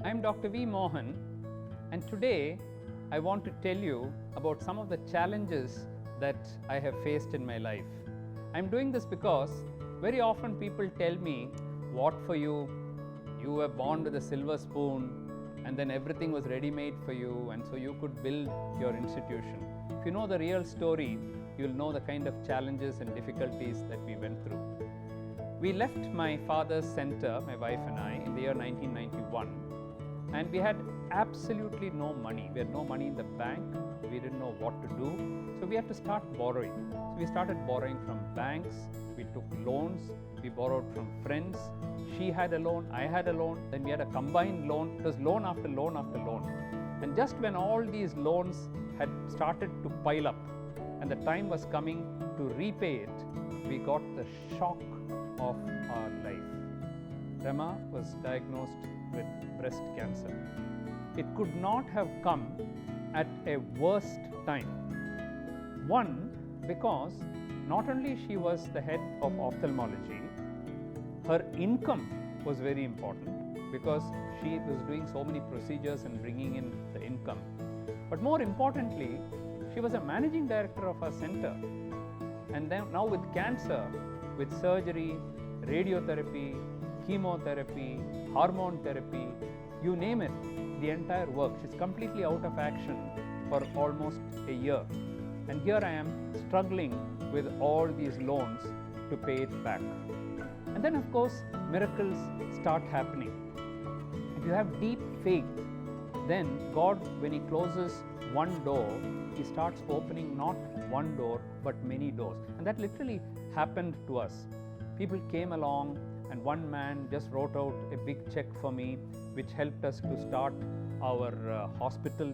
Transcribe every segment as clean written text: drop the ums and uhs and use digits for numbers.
I'm Dr. V Mohan, and today I want to tell you about some of the challenges that I have faced in my life. I'm doing this because very often people tell me, "What for you? You were born with a silver spoon, and then everything was ready made for you, and so you could build your institution." If you know the real story, you'll know the kind of challenges and difficulties that we went through. We left my father's center, my wife and I, in the year 1991, and we had absolutely no money. We had no money in the bank. We didn't know what to do, so we had to start borrowing. So we started borrowing from banks. We took loans. We borrowed from friends. She had a loan, I had a loan, then we had a combined loan. It was loan after loan after loan. And just when all these loans had started to pile up and the time was coming to repay it, we got the shock of our life. Rema was diagnosed with breast cancer. It could not have come at a worse time. One, because not only she was the head of ophthalmology, her income was very important because she was doing so many procedures and bringing in the income. But more importantly, she was a managing director of our center. And then now with cancer, with surgery, radiotherapy, chemotherapy, hormone therapy, you name it, the entire work. She's completely out of action for almost a year. And here I am struggling with all these loans to pay it back. And then of course, miracles start happening. If you have deep faith, then God, when He closes one door, He starts opening not one door, but many doors. And that literally happened to us. People came along, and one man just wrote out a big check for me, which helped us to start our hospital.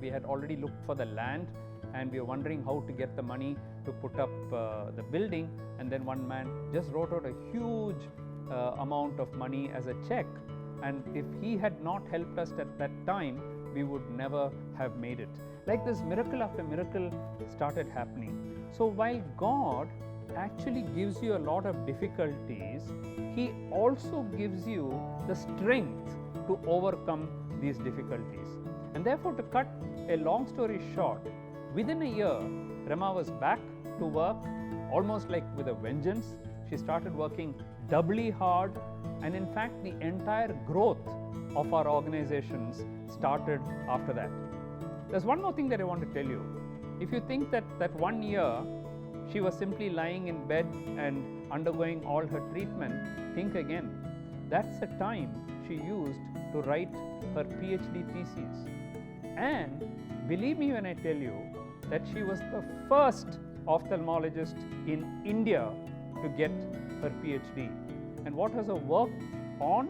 We had already looked for the land, and we were wondering how to get the money to put up the building. And then one man just wrote out a huge amount of money as a check. And if he had not helped us at that time, we would never have made it. Like this, miracle after miracle started happening. So while God actually gives you a lot of difficulties, He also gives you the strength to overcome these difficulties. And therefore, to cut a long story short, within a year, Rema was back to work, almost like with a vengeance. She started working doubly hard, and in fact, the entire growth of our organizations started after that. There's one more thing that I want to tell you. If you think that 1 year she was simply lying in bed and undergoing all her treatment, think again. That's the time she used to write her PhD thesis. And believe me when I tell you that she was the first ophthalmologist in India to get her PhD. And what was her work on?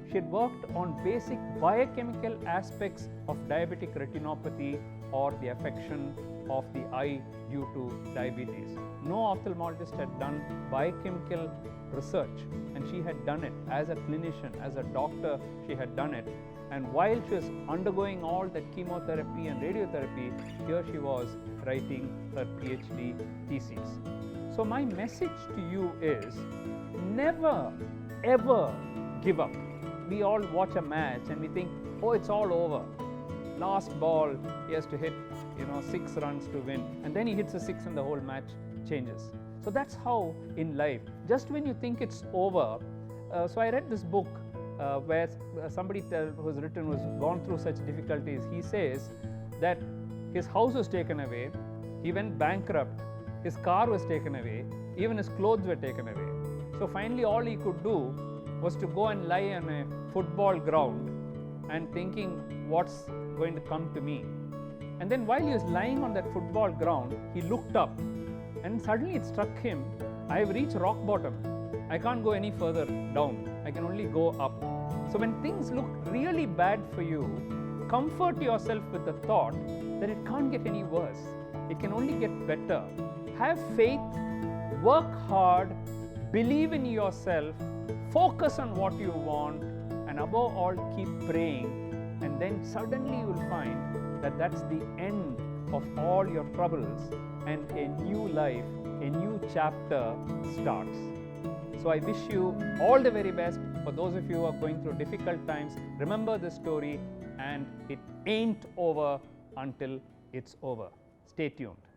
She had worked on basic biochemical aspects of diabetic retinopathy, or the affection of the eye due to diabetes. No ophthalmologist had done biochemical research, and she had done it as a clinician, as a doctor. She had done it. And while she was undergoing all that chemotherapy and radiotherapy, here she was writing her PhD thesis. So my message to you is, never ever give up. We all watch a match and we think, oh, it's all over. Last ball, he has to hit 6 runs to win, and then he hits a 6 and the whole match changes. So that's how in life, just when you think it's over. So I read this book where somebody who's gone through such difficulties. He says that his house was taken away, he went bankrupt, his car was taken away, even his clothes were taken away. So finally all he could do was to go and lie on a football ground and thinking, what's going to come to me? And then while he was lying on that football ground, he looked up, and suddenly it struck him, I have reached rock bottom. I can't go any further down. I can only go up. So when things look really bad for you, comfort yourself with the thought that it can't get any worse. It can only get better. Have faith, work hard, believe in yourself, focus on what you want, and above all, keep praying. And then suddenly you will find that that's the end of all your troubles, and a new life, a new chapter starts. So I wish you all the very best For those of you who are going through difficult times, remember this story, and it ain't over until it's over. Stay tuned.